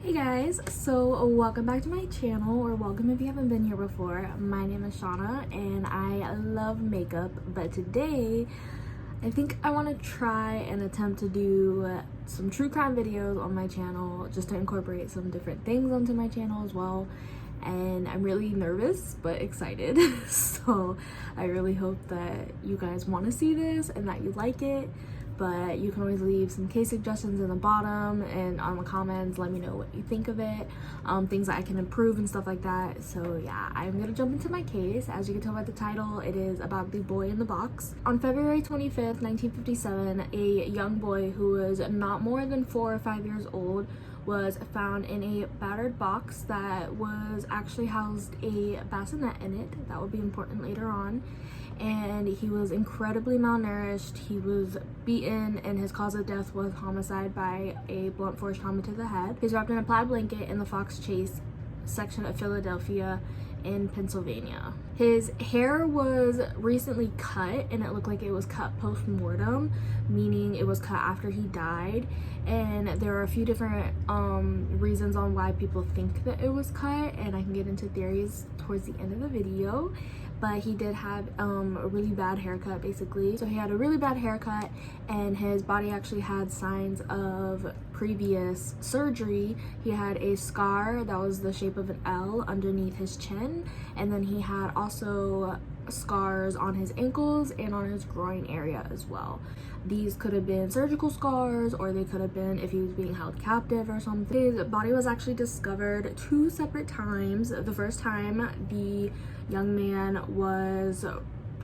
Hey guys, so welcome back to my channel, or welcome if you haven't been here before. My name is Shauna and I love makeup, but today I think I want to try and attempt to do some true crime videos on my channel, just to incorporate some different things onto my channel as well. And I'm really nervous but excited so I really hope that you guys want to see this and that you like it. But you can always leave some case suggestions in the bottom and on the comments. Let me know what you think of it, things that I can improve and stuff like that. So yeah, I'm gonna jump into my case. As you can tell by the title, it is about the boy in the box. On February 25th, 1957, a young boy who was not more than 4 or 5 years old was found in a battered box that was actually housed a bassinet in it. That would be important later on. And he was incredibly malnourished. He was beaten, and his cause of death was homicide by a blunt force trauma to the head. He was wrapped in a plaid blanket in the Fox Chase section of Philadelphia in Pennsylvania. His hair was recently cut, and it looked like it was cut post-mortem, meaning it was cut after he died. And there are a few different reasons on why people think that it was cut, and I can get into theories towards the end of the video. But he did have a really bad haircut, basically. So he had a really bad haircut, and his body actually had signs of previous surgery. He had a scar that was the shape of an L underneath his chin, and then he had also scars on his ankles and on his groin area as well. These could have been surgical scars, or they could have been if he was being held captive or something. His body was actually discovered 2 separate times. The first time, the young man was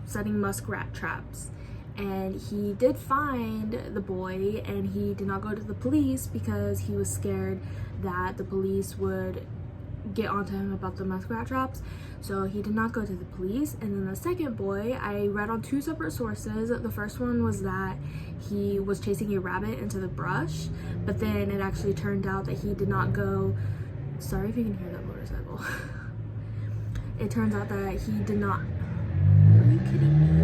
setting muskrat traps, and he did find the boy, and he did not go to the police because he was scared that the police would get onto him about the muskrat traps. So he did not go to the police. And then the second boy, I read on 2 separate sources. The first one was that he was chasing a rabbit into the brush, but then it actually turned out that he did not go. Sorry if you can hear that motorcycle. It turns out that he did not. Are you kidding me?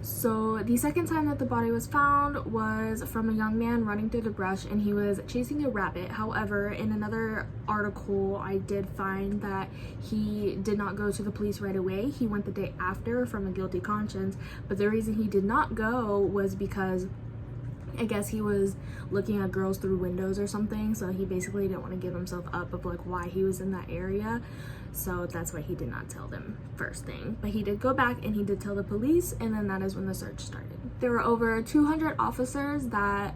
So the second time that the body was found was from a young man running through the brush, and he was chasing a rabbit. However, in another article, I did find that he did not go to the police right away. He went the day after from a guilty conscience, but the reason he did not go was because I guess he was looking at girls through windows or something, so he basically didn't want to give himself up of like why he was in that area. So that's why he did not tell them first thing. But he did go back and he did tell the police, and then that is when the search started. There were over 200 officers that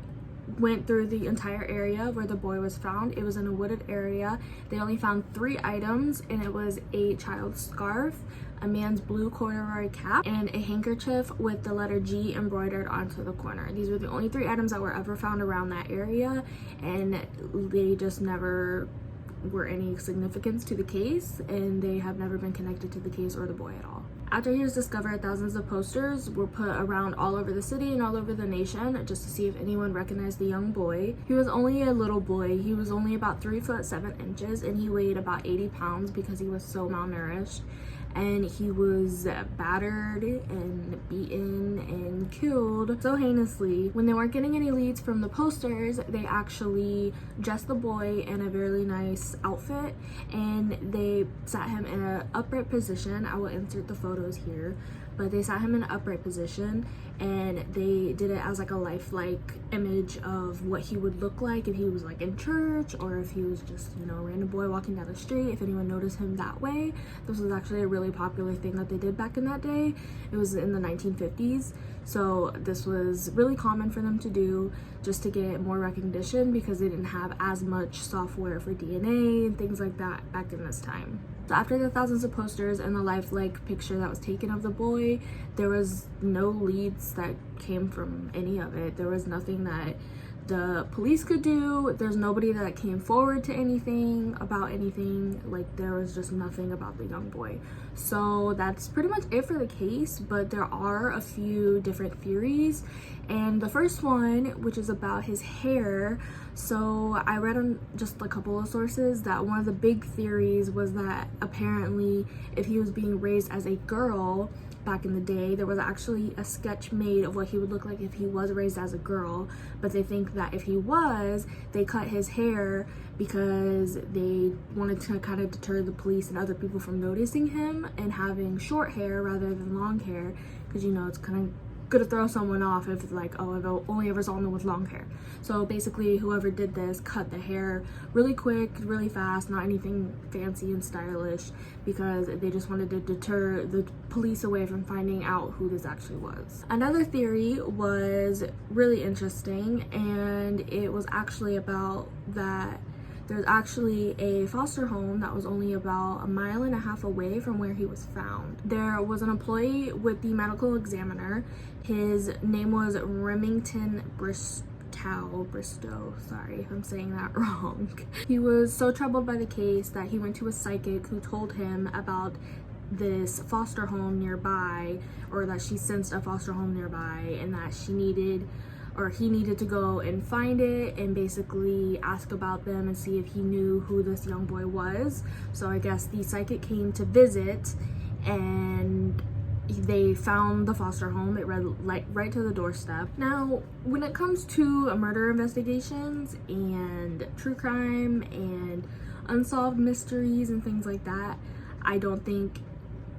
went through the entire area where the boy was found. It was in a wooded area. They only found 3 items, and it was a child's scarf, a man's blue corduroy cap, and a handkerchief with the letter G embroidered onto the corner. These were the only 3 items that were ever found around that area, and they just never were any significance to the case, and they have never been connected to the case or the boy at all. After he was discovered, thousands of posters were put around all over the city and all over the nation just to see if anyone recognized the young boy. He was only a little boy. He was only about 3 foot 7 inches, and he weighed about 80 pounds because he was so malnourished. And he was battered and beaten and killed so heinously. When they weren't getting any leads from the posters, they actually dressed the boy in a really nice outfit, and they sat him in an upright position. I will insert the photos here, but they sat him in an upright position, and they did it as like a lifelike image of what he would look like if he was like in church, or if he was just, you know, a random boy walking down the street, if anyone noticed him that way. This was actually a really popular thing that they did back in that day. It was in the 1950s, so this was really common for them to do just to get more recognition, because they didn't have as much software for DNA and things like that back in this time. So after the thousands of posters and the lifelike picture that was taken of the boy, there was no leads that came from any of it. There was nothing that the police could do. There's nobody that came forward to anything about anything. Like, there was just nothing about the young boy. So that's pretty much it for the case, but there are a few different theories. And the first one, which is about his hair, so I read on just a couple of sources that one of the big theories was that apparently if he was being raised as a girl, back in the day. There was actually a sketch made of what he would look like if he was raised as a girl, but they think that if he was, they cut his hair because they wanted to kind of deter the police and other people from noticing him and having short hair rather than long hair, because you know it's kind of gonna throw someone off if it's like, oh, I've only ever saw him with long hair. So basically whoever did this cut the hair really quick, really fast, not anything fancy and stylish, because they just wanted to deter the police away from finding out who this actually was. Another theory was really interesting, and it was actually about that there's actually a foster home that was only about 1.5 miles away from where he was found. There was an employee with the medical examiner. His name was Remington Bristow, sorry if I'm saying that wrong. He was so troubled by the case that he went to a psychic who told him about this foster home nearby, or that she sensed a foster home nearby, and that he needed to go and find it and basically ask about them and see if he knew who this young boy was. So I guess the psychic came to visit, and they found the foster home. It read right to the doorstep. Now, when it comes to murder investigations and true crime and unsolved mysteries and things like that, I don't think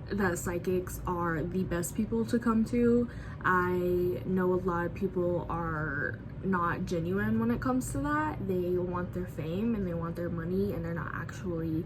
that psychics are the best people to come to. I know a lot of people are not genuine when it comes to that. They want their fame and they want their money, and they're not actually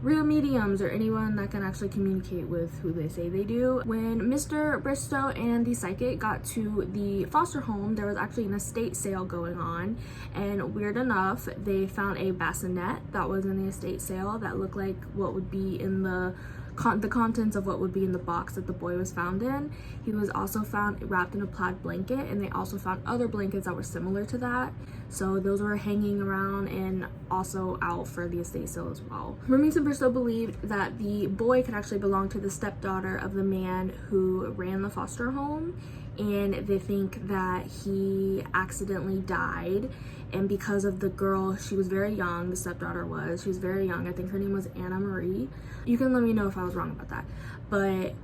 real mediums or anyone that can actually communicate with who they say they do. When Mr. Bristow and the psychic got to the foster home, there was actually an estate sale going on, and weird enough, they found a bassinet that was in the estate sale that looked like what would be in the contents of what would be in the box that the boy was found in. He was also found wrapped in a plaid blanket, and they also found other blankets that were similar to that. So those were hanging around and also out for the estate sale as well. Remington Bristow believed that the boy could actually belong to the stepdaughter of the man who ran the foster home, and they think that he accidentally died. And because of the girl, she was very young, the stepdaughter was, she was very young. I think her name was Anna Marie. You can let me know if I was wrong about that. But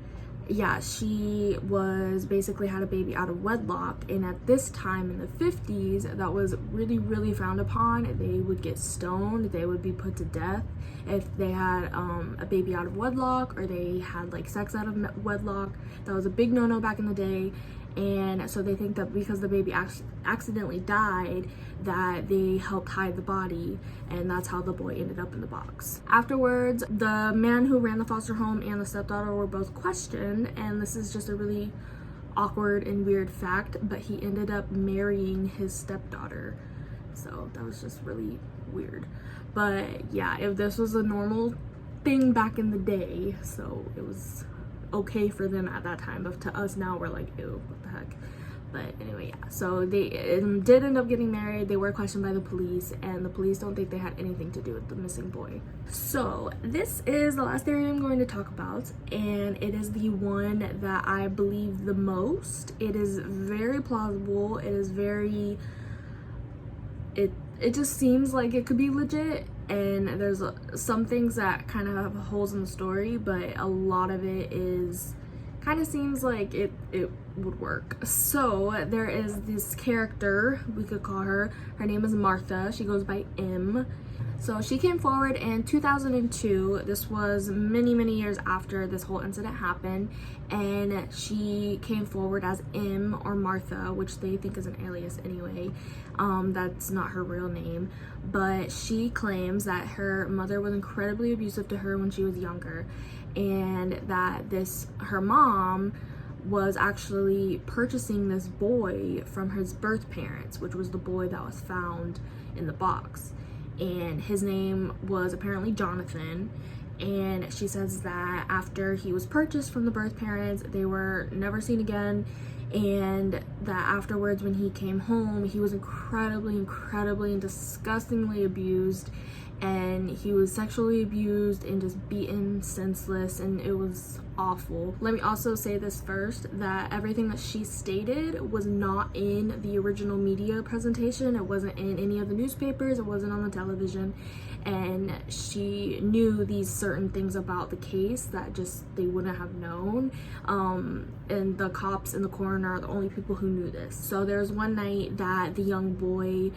yeah, she was basically had a baby out of wedlock, and at this time in the 50s, that was really, really frowned upon. They would get stoned, they would be put to death if they had a baby out of wedlock, or they had like sex out of wedlock. That was a big no-no back in the day. And so they think that because the baby accidentally died, that they helped hide the body, and that's how the boy ended up in the box. Afterwards, the man who ran the foster home and the stepdaughter were both questioned, and this is just a really awkward and weird fact, but he ended up marrying his stepdaughter. So that was just really weird. But yeah, if this was a normal thing back in the day, so it was okay for them at that time, but to us now we're like, ew, what the heck. But anyway, yeah, so they did end up getting married. They were questioned by the police, and the police don't think they had anything to do with the missing boy. So this is the last theory I'm going to talk about, and it is the one that I believe the most. It is very plausible. It is very, it just seems like it could be legit. And there's some things that kind of have holes in the story, but a lot of it is kind of seems like it would work. So there is this character, we could call her name is Martha. She goes by M. So she came forward in 2002. This was many years after this whole incident happened, and she came forward as M, or Martha, which they think is an alias anyway. That's not her real name, but she claims that her mother was incredibly abusive to her when she was younger, and that her mom was actually purchasing this boy from his birth parents, which was the boy that was found in the box. And his name was apparently Jonathan, and she says that after he was purchased from the birth parents, they were never seen again, and that afterwards when he came home, he was incredibly and disgustingly abused, and he was sexually abused and just beaten senseless, and it was awful. Let me also say this first, that everything that she stated was not in the original media presentation. It wasn't in any of the newspapers, it wasn't on the television, and she knew these certain things about the case that just they wouldn't have known, and the cops and the coroner are the only people who knew this. So there's one night that the young boy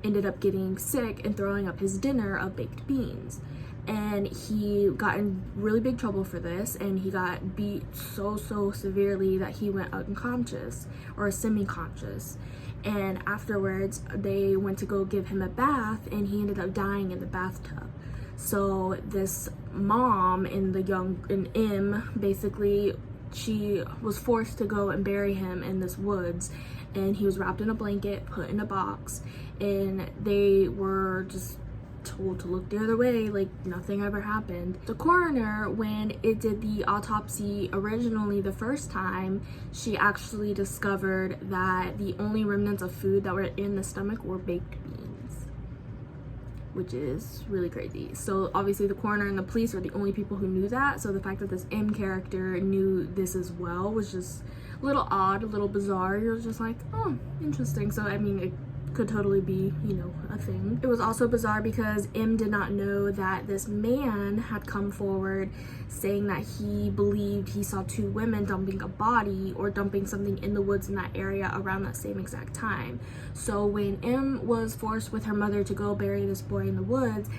ended up getting sick and throwing up his dinner of baked beans, and he got in really big trouble for this, and he got beat so severely that he went unconscious or semi-conscious, and afterwards they went to go give him a bath, and he ended up dying in the bathtub. So this mom and M, basically, she was forced to go and bury him in this woods, and he was wrapped in a blanket, put in a box, and they were just told to look the other way like nothing ever happened. The coroner, when it did the autopsy originally the first time, she actually discovered that the only remnants of food that were in the stomach were baked beans, which is really crazy. So obviously the coroner and the police are the only people who knew that, so the fact that this M character knew this as well was just a little odd, a little bizarre. You're just like, oh, interesting. So I mean, it could totally be, you know, a thing. It was also bizarre because M did not know that this man had come forward saying that he believed he saw two women dumping a body or dumping something in the woods in that area around that same exact time. So when M was forced with her mother to go bury this boy in the woods,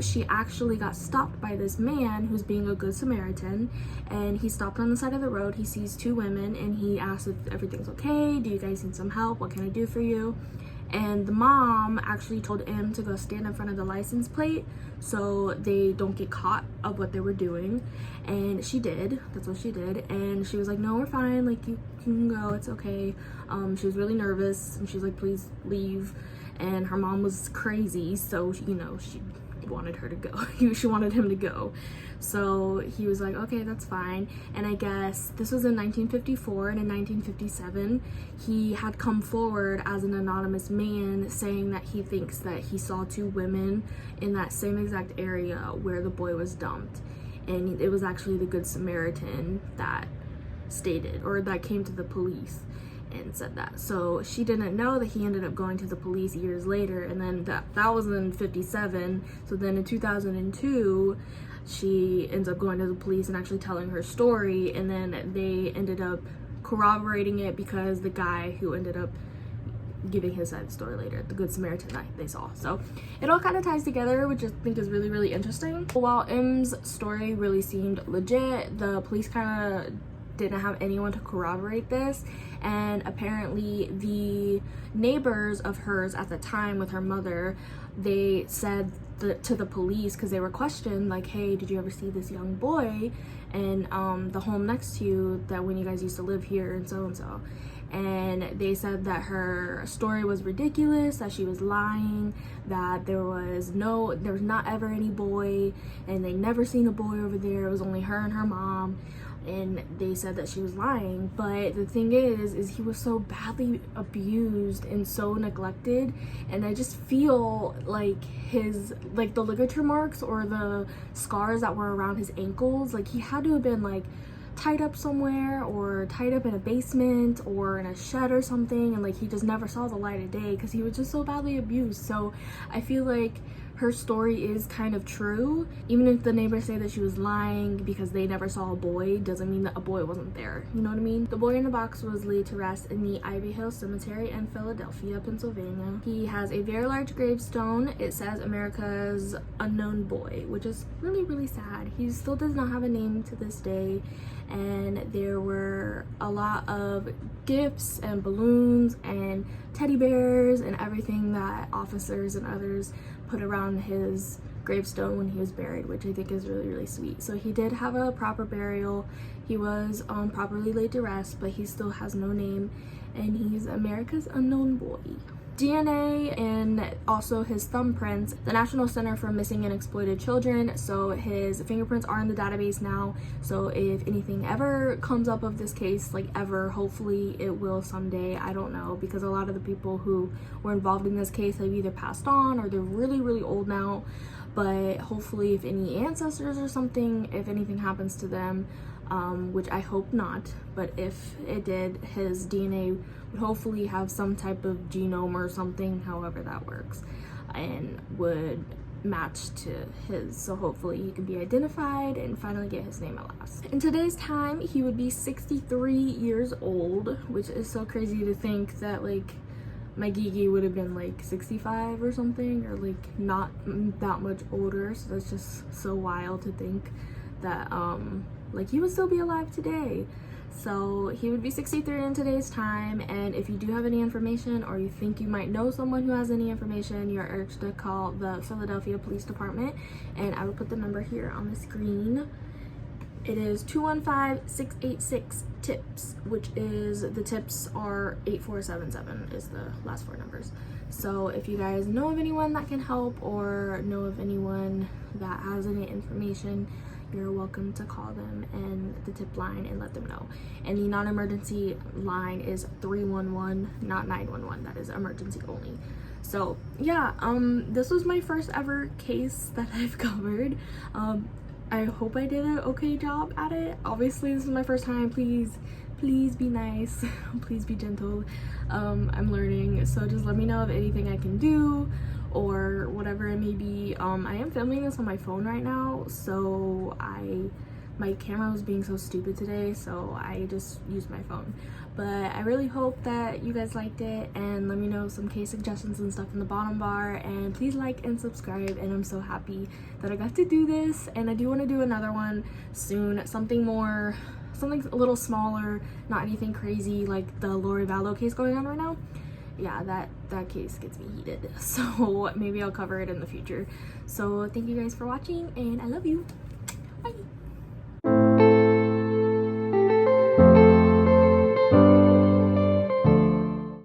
she actually got stopped by this man who's being a good Samaritan, and he stopped on the side of the road. He sees two women and he asks if everything's okay. Do you guys need some help? What can I do for you? And the mom actually told M to go stand in front of the license plate so they don't get caught of what they were doing, and she did. That's what she did, and she was like, no, we're fine, like you can go, it's okay. She was really nervous, and she's like, please leave. And her mom was crazy, so you know, she wanted her to go. She wanted him to go. So he was like, okay, that's fine. And I guess this was in 1954, and in 1957 he had come forward as an anonymous man saying that he thinks that he saw two women in that same exact area where the boy was dumped, and it was actually the Good Samaritan that stated, or that came to the police and said that. So she didn't know that he ended up going to the police years later, and then that was in 57. So then in 2002 she ends up going to the police and actually telling her story, and then they ended up corroborating it because the guy who ended up giving his side of the story later, the Good Samaritan that they saw. So it all kind of ties together, which I think is really interesting. While M's story really seemed legit, the police kind of didn't have anyone to corroborate this, and apparently the neighbors of hers at the time with her mother, they said to the police, because they were questioned like, hey, did you ever see this young boy in the home next to you, that when you guys used to live here and so, and they said that her story was ridiculous, that she was lying, that there was not ever any boy, and they never seen a boy over there, it was only her and her mom. And they said that she was lying. But the thing is he was so badly abused and so neglected, and I just feel like the ligature marks or the scars that were around his ankles, like he had to have been like tied up somewhere, or tied up in a basement or in a shed or something, and like he just never saw the light of day because he was just so badly abused. So I feel like her story is kind of true. Even if the neighbors say that she was lying because they never saw a boy, doesn't mean that a boy wasn't there. You know what I mean? The boy in the box was laid to rest in the Ivy Hill Cemetery in Philadelphia, Pennsylvania. He has a very large gravestone. It says America's Unknown Boy, which is really sad. He still does not have a name to this day, and there were a lot of gifts and balloons and teddy bears and everything that officers and others put around his gravestone when he was buried, which I think is really sweet. So he did have a proper burial. He was properly laid to rest, but he still has no name, and he's America's Unknown Boy. DNA and also his thumbprints, the National Center for Missing and Exploited Children. So his fingerprints are in the database now. So if anything ever comes up of this case, like ever, hopefully it will someday, I don't know, because a lot of the people who were involved in this case have either passed on or they're really, really old now. But hopefully if any ancestors or something, if anything happens to them, which I hope not, but if it did, his DNA would hopefully have some type of genome or something, however that works, and would match to his. So hopefully he can be identified and finally get his name at last. In today's time, he would be 63 years old, which is so crazy to think that like my Gigi would have been like 65 or something, or like not that much older. So that's just so wild to think that like he would still be alive today. So he would be 63 in today's time. And if you do have any information, or you think you might know someone who has any information, you're urged to call the Philadelphia Police Department, and I will put the number here on the screen. It is 215-686-TIPS, which is, the tips are 8477 is the last 4 numbers. So if you guys know of anyone that can help, or know of anyone that has any information, you're welcome to call them and the tip line and let them know. And the non-emergency line is 311, not 911. That is emergency only. So yeah, this was my first ever case that I've covered. I hope I did an okay job at it. Obviously this is my first time. Please be nice. Please be gentle. I'm learning, so just let me know of anything I can do or whatever it may be. I am filming this on my phone right now, so my camera was being so stupid today, so I just used my phone. But I really hope that you guys liked it, and let me know some case suggestions and stuff in the bottom bar, and please like and subscribe. And I'm so happy that I got to do this, and I do want to do another one soon, something a little smaller, not anything crazy like the Lori Vallow case going on right now. Yeah, that case gets me heated, so maybe I'll cover it in the future. So thank you guys for watching, and I love you. Bye.